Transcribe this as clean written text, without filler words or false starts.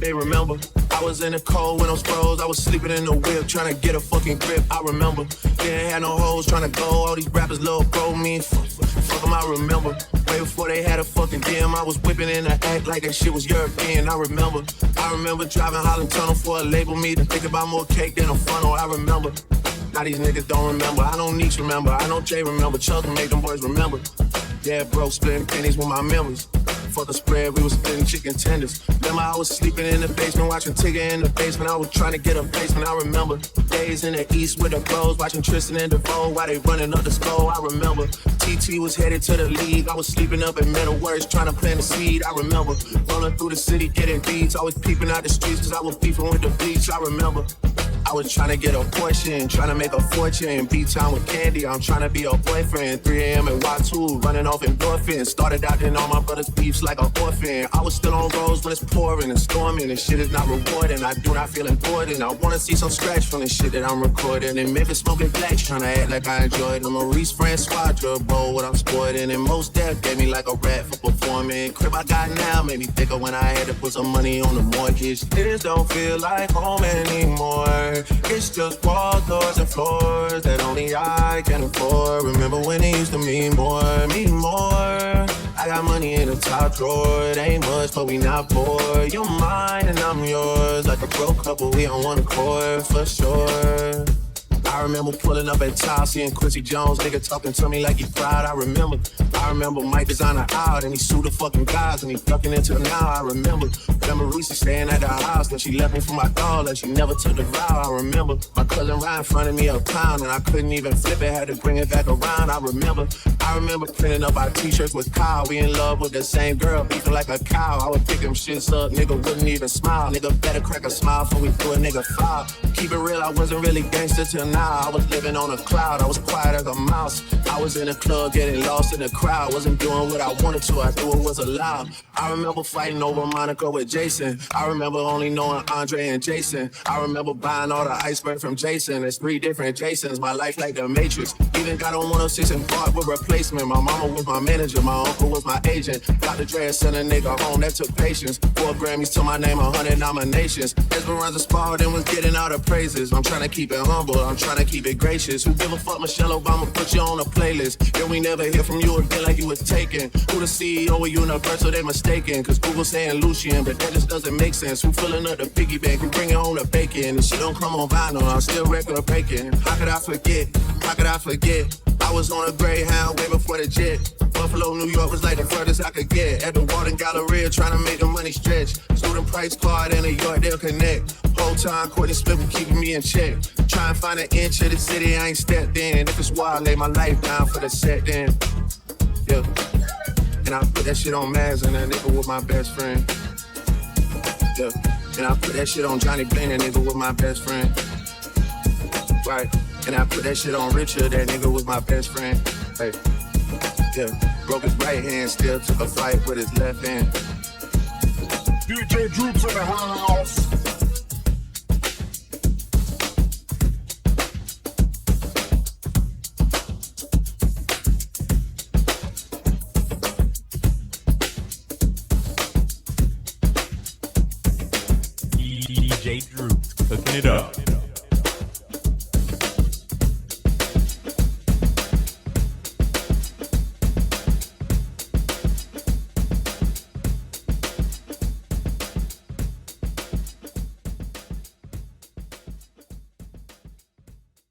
they remember. I was in the cold when those froze. I was sleeping in the whip, trying to get a fucking grip. I remember. Didn't have no hoes trying to go. All these rappers love bro me. Fuck them, I remember. Way before they had a fucking DM, I was whipping in the act like that shit was European. I remember. I remember driving Holland Tunnel for a label meeting, think about more cake than a funnel. I remember. Now these niggas don't remember. I don't need to remember. I know Jay remember. Chuck and make them boys remember. Yeah, bro, splitting pennies with my members. For the spread, we was splitting chicken tenders. Remember, I was sleeping in the basement, watching Tigger in the basement. I was trying to get a basement. I remember days in the east with the bros, watching Tristan and DeVoe while they running up the skull. I remember TT was headed to the league. I was sleeping up in Metal Works, trying to plant a seed. I remember rolling through the city, getting beats. Always peeping out the streets, cause I was beefing with the beach. I remember I was trying to get a portion, trying to make a fortune. B-time with Candy, I'm trying to be a boyfriend. 3 a.m. at Y2, running off endorphins. Started out in all my brother's beefs like an orphan. I was still on roads when it's pouring and storming, and shit is not rewarding. I do not feel important. I wanna see some scratch from the shit that I'm recording. And Memphis smoking blacks, trying to act like I enjoy it. I'm a Reese Francois drug bowl, what I'm sporting. And most death gave me like a rat for performing. Crib I got now made me thicker when I had to put some money on the mortgage. This don't feel like home anymore. It's just walls, doors, and floors that only I can afford. Remember when it used to mean more, mean more. I got money in the top drawer, it ain't much, but we not poor. You're mine and I'm yours, like a broke couple, we on one accord for sure. I remember pulling up at Chelsea and Quincy Jones, nigga talking to me like he proud. I remember Mike Designer out and he sued the fucking guys and he ducking into now. I remember Reese staying at the house, then she left me for my dog like she never took the vow. I remember my cousin Ryan fronted me uptown and I couldn't even flip it, had to bring it back around. I remember printing up our t-shirts with Kyle. We in love with the same girl, beefing like a cow. I would pick them shits up, nigga wouldn't even smile. Nigga better crack a smile before we threw a nigga foul. Keep it real, I wasn't really gangster till now. I was living on a cloud, I was quiet as a mouse. I was in the club getting lost in the crowd. Wasn't doing what I wanted to, I knew it was allowed. I remember fighting over Monica with Jason. I remember only knowing Andre and Jason. I remember buying all the iceberg from Jason. There's 3 different Jasons, my life like the Matrix. Even got on 106 and bought with replacement. My mama was my manager, my uncle was my agent. Dr. Dre sent a nigga home, that took patience. 4 Grammys to my name, 100 nominations. Esperanza spalled and was getting all the praises. I'm trying to keep it humble, I'm trying to keep it gracious. Who give a fuck, Michelle Obama put you on a playlist. Yeah, we never hear from you again like you was taken. Who the CEO of Universal, they mistaken. Cause Google saying Lucian, but that just doesn't make sense. Who filling up the piggy bank, who bringing home the bacon. And she don't come on vinyl, I'm still record breaking. How could I forget, how could I forget? I was on a Greyhound way before the jet. Buffalo, New York was like the furthest I could get. At the Walden Galleria, trying to make the money stretch. Student price card and a yard, they'll connect. Whole time, Courtney Smith was keeping me in check. Try and find an inch of the city I ain't stepped in. If it's wild, I lay my life down for the set then. Yeah. And I put that shit on Maz and that nigga was my best friend. Yeah. And I put that shit on Johnny Blaine, that nigga was my best friend. Right. And I put that shit on Richard, that nigga was my best friend. Hey. Yeah. Broke his right hand, still took a fight with his left hand. DJ Droops in the house. DJ Droops cooking it up.